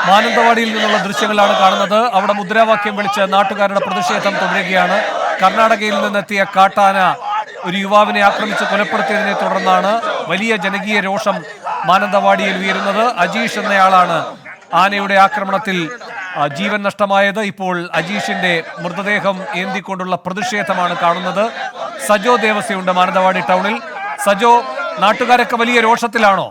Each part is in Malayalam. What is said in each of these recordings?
മാനന്തവാടിയിൽ നിന്നുള്ള ദൃശ്യങ്ങളാണ് കാണുന്നത്. അവിടെ മുദ്രാവാക്യം വിളിച്ച് നാട്ടുകാരുടെ പ്രതിഷേധം തുടരുകയാണ്. കർണാടകയിൽ നിന്നെത്തിയ കാട്ടാന ഒരു യുവാവിനെ ആക്രമിച്ച് കൊലപ്പെടുത്തിയതിനെ തുടർന്നാണ് വലിയ ജനകീയ രോഷം മാനന്തവാടിയിൽ ഉയരുന്നത്. അജീഷ് എന്നയാളാണ് ആനയുടെ ആക്രമണത്തിൽ ജീവൻ നഷ്ടമായത്. ഇപ്പോൾ അജീഷിന്റെ മൃതദേഹം ഏന്തിക്കൊണ്ടുള്ള പ്രതിഷേധമാണ് കാണുന്നത്. സജോ ദേവസ്യയുണ്ട് മാനന്തവാടി ടൗണിൽ. സജോ, നാട്ടുകാരൊക്കെ വലിയ രോഷത്തിലാണോ?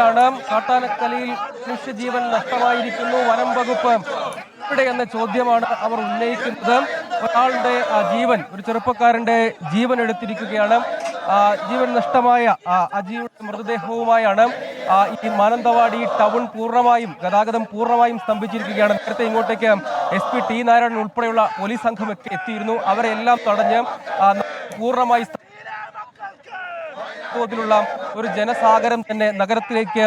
ാണ് കാട്ടാനക്കലയിൽ മനുഷ്യജീവൻ നഷ്ടമായിരിക്കുന്നു, വനം വകുപ്പ് ഇവിടെ എന്ന ചോദ്യമാണ് അവർ ഉന്നയിക്കുന്നത്. ഒരാളുടെ ജീവൻ, ഒരു ചെറുപ്പക്കാരന്റെ ജീവൻ എടുത്തിരിക്കുകയാണ്. ജീവൻ നഷ്ടമായ അജിയുടെ മൃതദേഹവുമായാണ് ഈ മാനന്തവാടി ടൗൺ പൂർണ്ണമായും ഗതാഗതം പൂർണ്ണമായും സ്തംഭിച്ചിരിക്കുകയാണ്. നേരത്തെ ഇങ്ങോട്ടേക്ക് SP ടി നാരായണൻ ഉൾപ്പെടെയുള്ള പോലീസ് സംഘമൊക്കെ എത്തിയിരുന്നു. അവരെല്ലാം തടഞ്ഞ് പൂർണ്ണമായി തോതിലുള്ള ഒരു ജനസാഗരം തന്നെ നഗരത്തിലേക്ക്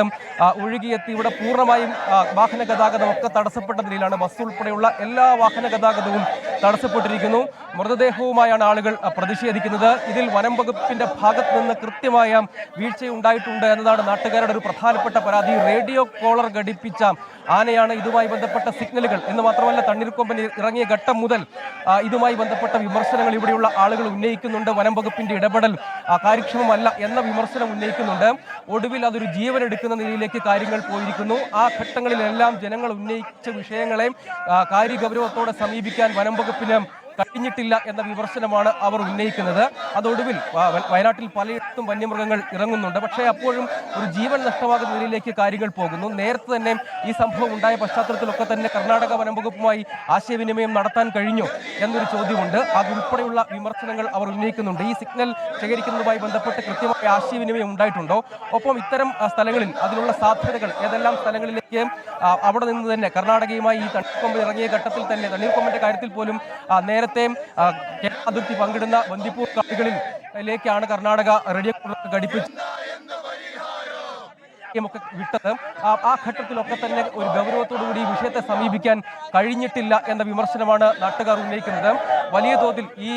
ഒഴുകിയെത്തി. ഇവിടെ പൂർണ്ണമായും വാഹന ഗതാഗതം ഒക്കെ തടസ്സപ്പെട്ട നിലയിലാണ്. ബസ് ഉൾപ്പെടെയുള്ള എല്ലാ വാഹന ഗതാഗതവും തടസ്സപ്പെട്ടിരിക്കുന്നു. മൃതദേഹവുമായാണ് ആളുകൾ പ്രതിഷേധിക്കുന്നത്. ഇതിൽ വനം വകുപ്പിന്റെ ഭാഗത്ത് നിന്ന് കൃത്യമായ വീഴ്ചയുണ്ടായിട്ടുണ്ട് എന്നതാണ് നാട്ടുകാരുടെ ഒരു പ്രധാനപ്പെട്ട പരാതി. റേഡിയോ കോളർ ഘടിപ്പിച്ച ആനയാണ്. ഇതുമായി ബന്ധപ്പെട്ട സിഗ്നലുകൾ എന്ന് മാത്രമല്ല, തണ്ണീർക്കൊമ്പൻ ഇറങ്ങിയ ഘട്ടം മുതൽ ഇതുമായി ബന്ധപ്പെട്ട വിമർശനങ്ങൾ ഇവിടെയുള്ള ആളുകൾ ഉന്നയിക്കുന്നുണ്ട്. വനം വകുപ്പിന്റെ ഇടപെടൽ കാര്യക്ഷമമല്ല എന്ന വിമർശനം ഉന്നയിക്കുന്നുണ്ട്. ഒടുവിൽ അതൊരു ജീവൻ എടുക്കുന്ന നിലയിലേക്ക് കാര്യങ്ങൾ പോയിരിക്കുന്നു. ആ ഘട്ടങ്ങളിലെല്ലാം ജനങ്ങൾ ഉന്നയിച്ച വിഷയങ്ങളെ കാര്യഗൗരവത്തോടെ സമീപിക്കാൻ വനം വകുപ്പിന് കഴിഞ്ഞിട്ടില്ല എന്ന വിമർശനമാണ് അവർ ഉന്നയിക്കുന്നത്. അതൊടുവിൽ വയനാട്ടിൽ പലയിടത്തും വന്യമൃഗങ്ങൾ ഇറങ്ങുന്നുണ്ട്. പക്ഷേ അപ്പോഴും ഒരു ജീവൻ നഷ്ടമാകുന്ന നിലയിലേക്ക് കാര്യങ്ങൾ പോകുന്നു. നേരത്തെ തന്നെ ഈ സംഭവം ഉണ്ടായ പശ്ചാത്തലത്തിലൊക്കെ തന്നെ കർണാടക വനം വകുപ്പുമായി ആശയവിനിമയം നടത്താൻ കഴിഞ്ഞു എന്നൊരു ചോദ്യമുണ്ട്. അതുൾപ്പെടെയുള്ള വിമർശനങ്ങൾ അവർ ഉന്നയിക്കുന്നുണ്ട്. ഈ സിഗ്നൽ ശേഖരിക്കുന്നതുമായി ബന്ധപ്പെട്ട് കൃത്യമായ ആശയവിനിമയം ഉണ്ടായിട്ടുണ്ടോ? ഒപ്പം ഇത്തരം സ്ഥലങ്ങളിൽ അതിനുള്ള സാധ്യതകൾ ഏതെല്ലാം സ്ഥലങ്ങളിലേക്ക് അവിടെ നിന്ന് തന്നെ കർണാടകയുമായി ഈ തണ്ണീർക്കൊമ്പൻ ഇറങ്ങിയ ഘട്ടത്തിൽ തന്നെ തണ്ണീർക്കൊമ്പന്റെ കാര്യത്തിൽ പോലും നേരത്തെ അതിർത്തി പങ്കിടുന്ന ബന്ദിപ്പൂർ കാടുകളിലേക്കാണ് കർണാടക റേഡിയോ ഘടിപ്പിച്ച് വിട്ടത്. ആ ഘട്ടത്തിലൊക്കെ തന്നെ ഒരു ഗൗരവത്തോടുകൂടി ഈ വിഷയത്തെ സമീപിക്കാൻ കഴിഞ്ഞിട്ടില്ല എന്ന വിമർശനമാണ് നാട്ടുകാർ ഉന്നയിക്കുന്നത്. വലിയ തോതിൽ ഈ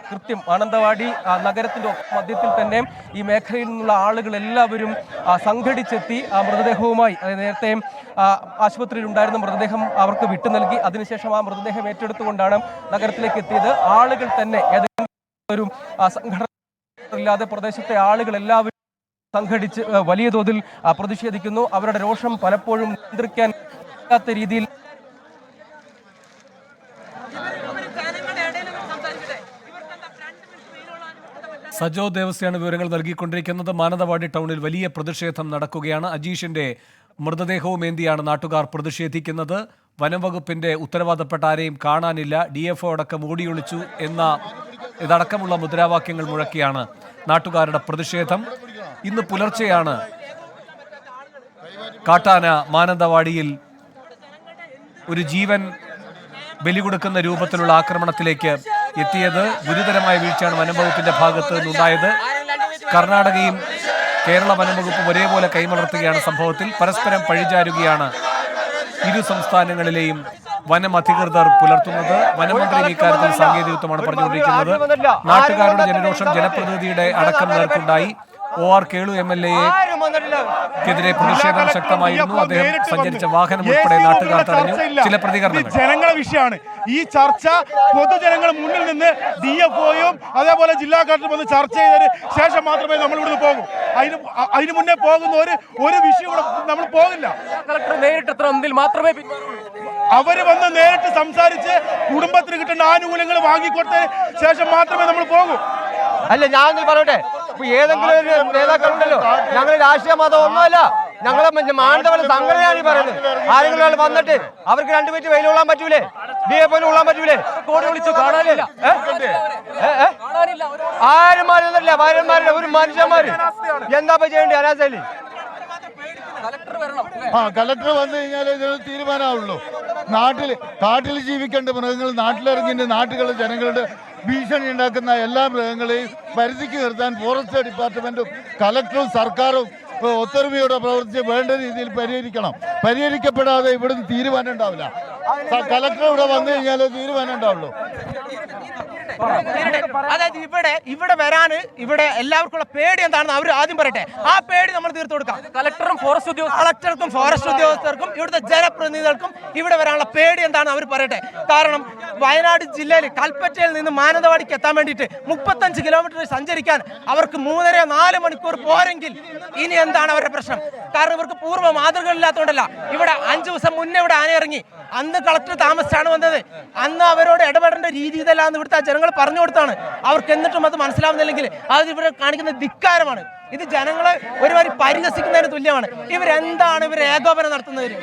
കൃത്യം മാനന്തവാടി നഗരത്തിന്റെ മധ്യത്തിൽ തന്നെ ഈ മേഖലയിൽ നിന്നുള്ള ആളുകൾ എല്ലാവരും സംഘടിച്ചെത്തി ആ മൃതദേഹവുമായി, നേരത്തെ ആശുപത്രിയിൽ ഉണ്ടായിരുന്ന മൃതദേഹം അവർക്ക് വിട്ടു നൽകി. അതിനുശേഷം ആ മൃതദേഹം ഏറ്റെടുത്തുകൊണ്ടാണ് നഗരത്തിലേക്ക് എത്തിയത്. ആളുകൾ തന്നെ ഏതെങ്കിലും ഒരു സംഘടനയില്ലാതെ പ്രദേശത്തെ ആളുകൾ എല്ലാവരും സംഘടിച്ച് വലിയ തോതിൽ പ്രതിഷേധിക്കുന്നു. അവരുടെ രോഷം പലപ്പോഴും നിയന്ത്രിക്കാൻ പറ്റാത്ത രീതിയിൽ സജോ ദേവസ്യാണ് വിവരങ്ങൾ നൽകിക്കൊണ്ടിരിക്കുന്നത്. മാനന്തവാടി ടൗണിൽ വലിയ പ്രതിഷേധം നടക്കുകയാണ്. അജീഷിന്റെ മൃതദേഹവും ഏന്തിയാണ് നാട്ടുകാർ പ്രതിഷേധിക്കുന്നത്. വനം വകുപ്പിന്റെ ഉത്തരവാദപ്പെട്ട ആരെയും കാണാനില്ല, DFO അടക്കം ഓടിയൊളിച്ചു എന്ന ഇതടക്കമുള്ള മുദ്രാവാക്യങ്ങൾ മുഴക്കിയാണ് നാട്ടുകാരുടെ പ്രതിഷേധം. ഇന്ന് പുലർച്ചെയാണ് കാട്ടാന മാനന്തവാടിയിൽ ഒരു ജീവൻ ബലി കൊടുക്കുന്ന രൂപത്തിലുള്ള ആക്രമണത്തിലേക്ക് എത്തിയത്. ഗുരുതരമായ വീഴ്ചയാണ് വനംവകുപ്പിന്റെ ഭാഗത്ത് നിന്നുണ്ടായത്. കർണാടകയും കേരള വനംവകുപ്പും ഒരേപോലെ കൈമലർത്തുകയാണ് സംഭവത്തിൽ. പരസ്പരം പഴിചാരുകയാണ് ഇരു സംസ്ഥാനങ്ങളിലെയും വനം അധികൃതർ പുലർത്തുന്നത്. വനമന്ത്രി ഇക്കാര്യത്തിൽ സാങ്കേതികത്വമാണ് പറഞ്ഞുകൊണ്ടിരിക്കുന്നത്. നാട്ടുകാരുടെ ജനരോഷം ജനപ്രതിനിധിയുടെ അടക്കം നേർക്കുണ്ടായി. OR കേളു MLA-ക്കെതിരെ പ്രതിഷേധം ശക്തമായിരുന്നു. അദ്ദേഹം സഞ്ചരിച്ച വാഹനം ഉൾപ്പെടെ നാട്ടുകാർ തടഞ്ഞു. ചില പ്രതികരണങ്ങൾ. ജനങ്ങളെ വിഷയമാണ് ഈ ചർച്ച. പൊതുജനങ്ങൾ മുന്നിൽ നിന്ന് DFOയും അതേപോലെ ജില്ലാ കളക്ടറും വന്ന് ചർച്ച ചെയ്തതിന് ശേഷം മാത്രമേ നമ്മൾ ഇവിടുന്ന് പോകും. അതിന് മുന്നേ പോകുന്ന ഒരു വിഷയം നമ്മൾ പോകില്ല. കളക്ടർ നേരിട്ട് മാത്രമേ അവര് വന്ന് നേരിട്ട് സംസാരിച്ച് കുടുംബത്തിന് കിട്ടുന്ന ആനുകൂല്യങ്ങൾ വാങ്ങിക്കൊടുത്തതിന് ശേഷം മാത്രമേ നമ്മൾ പോകൂ. അല്ല, ഞാൻ പറയട്ടെ, ഇപ്പൊ ഏതെങ്കിലും ഒരു നേതാക്കളുണ്ടല്ലോ, ഞങ്ങൾ രാഷ്ട്രീയ മതം ഒന്നുമല്ല, ഞങ്ങളെ മാനന്തവാടി സംഘടനയാണ് ഈ പറയുന്നത്. ആരെങ്കിലും വന്നിട്ട് അവർക്ക് 2 മിനിറ്റ് വെയിൽ കൊള്ളാൻ പറ്റൂലേ? DFO കൊള്ളാൻ പറ്റൂലേ? കോടി വിളിച്ചു കാണാനില്ല. ആരുമാരൊന്നുമില്ല, ഭാര്യന്മാരില്ല, ഒരു മനുഷ്യന്മാര് എന്താ ചെയ്യേണ്ടി? അനാസയില് കളക്ടർ വന്നു കഴിഞ്ഞാലേ ഇതിന് തീരുമാനമാവുള്ളൂ. കാട്ടിൽ ജീവിക്കേണ്ട മൃഗങ്ങൾ നാട്ടിലിറങ്ങിയിട്ട് നാട്ടുകളിലെ ജനങ്ങളുടെ ഭീഷണി ഉണ്ടാക്കുന്ന എല്ലാ മൃഗങ്ങളെയും പരിധിക്ക് നിർത്താൻ ഫോറസ്റ്റ് ഡിപ്പാർട്ട്മെന്റും കളക്ടറും സർക്കാരും ഒത്തൊരുമയോടെ പ്രവർത്തിച്ച് വേണ്ട രീതിയിൽ പരിഹരിക്കപ്പെടാതെ ഇവിടുന്ന് തീരുമാനം ഉണ്ടാവില്ല. കളക്ടർ ഇവിടെ വന്നു കഴിഞ്ഞാലേ തീരുമാനം ഉണ്ടാവുള്ളൂ. അതായത് ഇവിടെ വരാന് ഇവിടെ എല്ലാവർക്കുള്ള പേടി എന്താണെന്ന് അവർ ആദ്യം പറയട്ടെ. ആ പേടി നമ്മൾ തീർത്തു കൊടുക്കാം. കളക്ടർക്കും ഫോറസ്റ്റ് ഉദ്യോഗസ്ഥർക്കും ഇവിടുത്തെ ജനപ്രതിനിധികൾക്കും ഇവിടെ വരാനുള്ള പേടി എന്താണെന്ന് അവർ പറയട്ടെ. കാരണം വയനാട് ജില്ലയിൽ കൽപ്പറ്റയിൽ നിന്ന് മാനന്തവാടിക്ക് എത്താൻ വേണ്ടിയിട്ട് 35 കിലോമീറ്റർ സഞ്ചരിക്കാൻ അവർക്ക് 3.5-4 മണിക്കൂർ പോരെങ്കിൽ ഇനി എന്താണ് അവരുടെ പ്രശ്നം? കാരണം ഇവർക്ക് പൂർവ്വ മാതൃകകളില്ലാത്തതുകൊണ്ടല്ല. ഇവിടെ 5 ദിവസം മുന്നേ ഇവിടെ ആന ഇറങ്ങി. അന്ന് കളക്ടർ താമസിച്ചാണ് വന്നത്. അന്ന് അവരോട് ഇടപെടേണ്ട രീതി ഇതല്ലാന്ന് ഇവിടുത്തെ ജനങ്ങൾ പറഞ്ഞു കൊടുത്താണ്. അവർക്ക് എന്നിട്ടും അത് മനസ്സിലാവുന്നില്ലെങ്കിൽ അത് ഇവിടെ കാണിക്കുന്ന ധിക്കാരമാണ്. ഇത് ജനങ്ങളെ ഒരുമാതിരി പരിഹസിക്കുന്നതിന് തുല്യമാണ്. ഇവരെന്താണ് ഏകോപനം നടത്തുന്നവർ?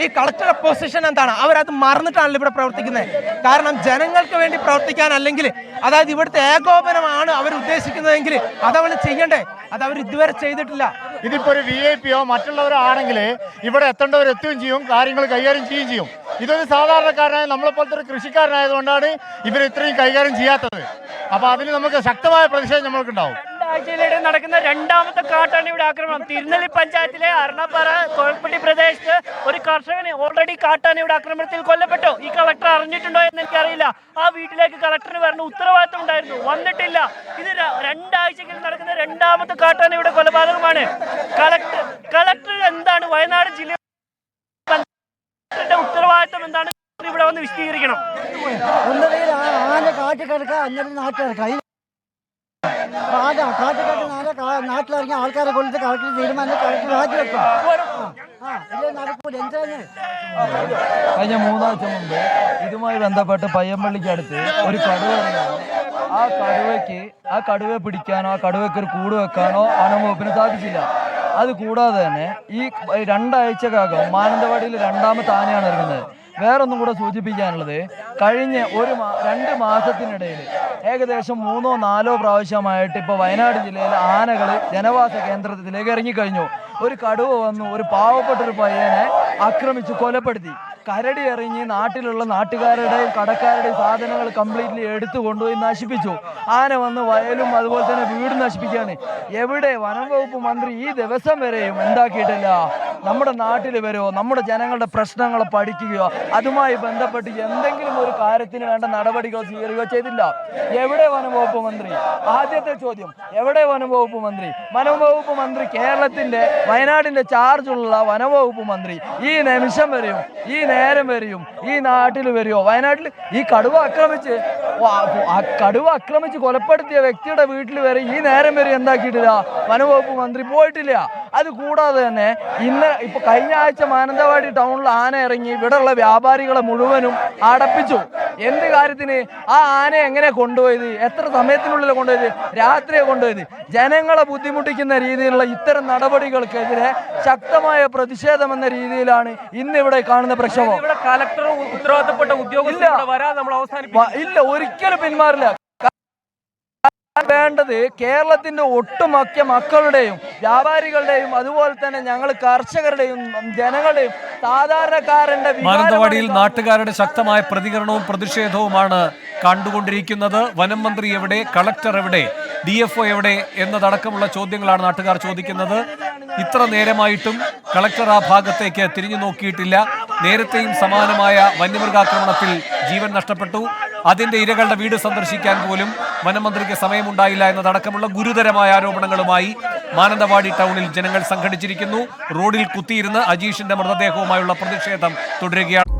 ഈ കളക്ടറുടെ പൊസിഷൻ എന്താണ്? അവരത് മറന്നിട്ടാണല്ലോ ഇവിടെ പ്രവർത്തിക്കുന്നത്. കാരണം ജനങ്ങൾക്ക് വേണ്ടി പ്രവർത്തിക്കാൻ, അല്ലെങ്കിൽ അതായത് ഇവിടുത്തെ ഏകോപനമാണ് അവർ ഉദ്ദേശിക്കുന്നതെങ്കിൽ അതവർ ചെയ്യണ്ടേ? അത് അവർ ഇതുവരെ ചെയ്തിട്ടില്ല. ഇതിപ്പോ ഒരു VIP-യോ മറ്റുള്ളവരോ ആണെങ്കിൽ ഇവിടെ എത്തേണ്ടവർ എത്തുകയും ചെയ്യും, കാര്യങ്ങൾ കൈകാര്യം ചെയ്യുകയും ചെയ്യും. ഇതൊരു സാധാരണക്കാരനായ നമ്മളെപ്പോലത്തെ ഒരു കൃഷിക്കാരനായതുകൊണ്ടാണ് ഇവർ ഇത്രയും കൈകാര്യം ചെയ്യാത്തത്. അപ്പൊ അതിന് നമുക്ക് ശക്തമായ പ്രതിഷേധം നമ്മൾക്കുണ്ടാവും. ആഴ്ചയിലൂടെ നടക്കുന്ന 2ാമത്തെ കാട്ടാനയുടെ ആക്രമണം. തിരുനെല്ലി പഞ്ചായത്തിലെ അർണപ്പാറ കോഴപ്പട്ടി പ്രദേശത്ത് ഒരു കർഷകന് ഓൾറെഡി കാട്ടാനയുടെ ആക്രമണത്തിൽ കൊല്ലപ്പെട്ടു. ഈ കളക്ടർ അറിഞ്ഞിട്ടുണ്ടോ എന്ന് എനിക്കറിയില്ല. ആ വീട്ടിലേക്ക് കളക്ടറിന് വരേണ്ട ഉത്തരവാദിത്തം ഉണ്ടായിരുന്നു, വന്നിട്ടില്ല. ഇത് 2 ആഴ്ചയിൽ നടക്കുന്ന 2ാമത്തെ കാട്ടാനയുടെ കൊലപാതകമാണ്. കളക്ടർ എന്താണ് വയനാട് ജില്ലയുടെ ഉത്തരവാദിത്തം എന്താണ്? ഇവിടെ വന്ന് വിശദീകരിക്കണം. നാട്ടിലിറങ്ങിയ ആൾക്കാരെ കൊണ്ടിട്ട് കളക്ടർ തീരുമാനം കളക്ടർ രാജിവെക്കും. കഴിഞ്ഞ 3 ആഴ്ച മുമ്പ് ഇതുമായി ബന്ധപ്പെട്ട് പയ്യമ്പള്ളിക്കടുത്ത് ഒരു കടുവ ഇറങ്ങി. ആ കടുവയെ പിടിക്കാനോ ആ കടുവയ്ക്ക് ഒരു കൂട് വെക്കാനോ വനം വകുപ്പിന് സാധിച്ചില്ല. അത് കൂടാതെ തന്നെ ഈ 2 ആഴ്ചക്കകം മാനന്തവാടിയിൽ 2ാമത്തെ ആനയാണ് ഇറങ്ങുന്നത്. വേറൊന്നും കൂടെ സൂചിപ്പിക്കാനുള്ളത്, കഴിഞ്ഞ 2 മാസത്തിനിടയിൽ ഏകദേശം 3-4 പ്രാവശ്യമായിട്ട് ഇപ്പോൾ വയനാട് ജില്ലയിലെ ആനകൾ ജനവാസ കേന്ദ്രത്തിലേക്ക് ഇറങ്ങിക്കഴിഞ്ഞു. ഒരു കടുവ വന്നു ഒരു പാവപ്പെട്ടൊരു പയ്യനെ ആക്രമിച്ച് കൊലപ്പെടുത്തി. കരടി എറിഞ്ഞ് നാട്ടിലുള്ള നാട്ടുകാരുടെയും കടക്കാരുടെയും സാധനങ്ങൾ കംപ്ലീറ്റ്ലി എടുത്തു കൊണ്ടുപോയി നശിപ്പിച്ചു. ആന വന്ന് വയലും അതുപോലെ തന്നെ വീട് നശിപ്പിക്കുകയാണ്. എവിടെ വനം വകുപ്പ് മന്ത്രി ഈ ദിവസം വരെയും എന്താക്കിയിട്ടില്ല? നമ്മുടെ നാട്ടിൽ വരുമോ, നമ്മുടെ ജനങ്ങളുടെ പ്രശ്നങ്ങൾ പഠിക്കുകയോ അതുമായി ബന്ധപ്പെട്ട് എന്തെങ്കിലും ഒരു കാര്യത്തിന് വേണ്ട നടപടികൾ സ്വീകരിക്കുകയോ ചെയ്തില്ല. എവിടെ വനം വകുപ്പ് മന്ത്രി? ആദ്യത്തെ ചോദ്യം, എവിടെ വനം വകുപ്പ് മന്ത്രി? വനം വകുപ്പ് മന്ത്രി കേരളത്തിന്റെ വയനാടിന്റെ ചാർജുള്ള വനം വകുപ്പ് മന്ത്രി ഈ നിമിഷം വരെയും ഈ നേരം വരെയും ഈ നാട്ടിൽ വരുമോ? വയനാട്ടിൽ ഈ കടുവ ആക്രമിച്ച് കൊലപ്പെടുത്തിയ വ്യക്തിയുടെ വീട്ടിൽ വരെ ഈ നേരം വരെ എന്താക്കിയിട്ടില്ല? വനംവകുപ്പ് മന്ത്രി പോയിട്ടില്ല. അത് കൂടാതെ തന്നെ ഇപ്പൊ കഴിഞ്ഞ ആഴ്ച മാനന്തവാടി ടൗണിൽ ആന ഇറങ്ങി ഇവിടെയുള്ള വ്യാപാരികളെ മുഴുവനും അടപ്പിച്ചു. എന്ത് കാര്യത്തിന്? ആ ആനയെ എങ്ങനെ കൊണ്ടുപോയത്? എത്ര സമയത്തിനുള്ളിൽ കൊണ്ടുപോയത്? രാത്രിയെ കൊണ്ടുപോയത്. ജനങ്ങളെ ബുദ്ധിമുട്ടിക്കുന്ന രീതിയിലുള്ള ഇത്തരം നടപടികൾക്കെതിരെ ശക്തമായ പ്രതിഷേധം എന്ന രീതിയിലാണ് ഇന്നിവിടെ കാണുന്ന പ്രക്ഷോഭം. കളക്ടർ ഉത്തരവാദിത്തപ്പെട്ട ഉദ്യോഗസ്ഥർ ഇല്ല, ഒരിക്കലും പിന്മാറില്ല. വേണ്ടത് കേരളത്തിന്റെ ഒട്ടുമിക്ക മക്കളുടെയും വ്യാപാരികളുടെയും അതുപോലെ തന്നെ ഞങ്ങൾ കർഷകരുടെയും ജനങ്ങളുടെയും സാധാരണക്കാരന്റെ മാനന്തവാടിയിൽ നാട്ടുകാരുടെ ശക്തമായ പ്രതികരണവും പ്രതിഷേധവുമാണ് കണ്ടുകൊണ്ടിരിക്കുന്നത്. വനം മന്ത്രി എവിടെ? കളക്ടർ എവിടെ? DFO എവിടെ? എന്നതടക്കമുള്ള ചോദ്യങ്ങളാണ് നാട്ടുകാർ ചോദിക്കുന്നത്. ഇത്ര നേരമായിട്ടും കളക്ടർ ആ ഭാഗത്തേക്ക് തിരിഞ്ഞു നോക്കിയിട്ടില്ല. നേരത്തെയും സമാനമായ വന്യമൃഗാക്രമണത്തിൽ ജീവൻ നഷ്ടപ്പെട്ടു. അതിന്റെ ഇരകളുടെ വീട് സന്ദർശിക്കാൻ പോലും വനമന്ത്രിക്ക് സമയമുണ്ടായില്ല എന്നതടക്കമുള്ള ഗുരുതരമായ ആരോപണങ്ങളുമായി മാനന്തവാടി ടൗണിൽ ജനങ്ങൾ സംഘടിച്ചിരിക്കുന്നു. റോഡിൽ കുത്തിയിരുന്ന് അജീഷിന്റെ മൃതദേഹവുമായുള്ള പ്രതിഷേധം തുടരുകയാണ്.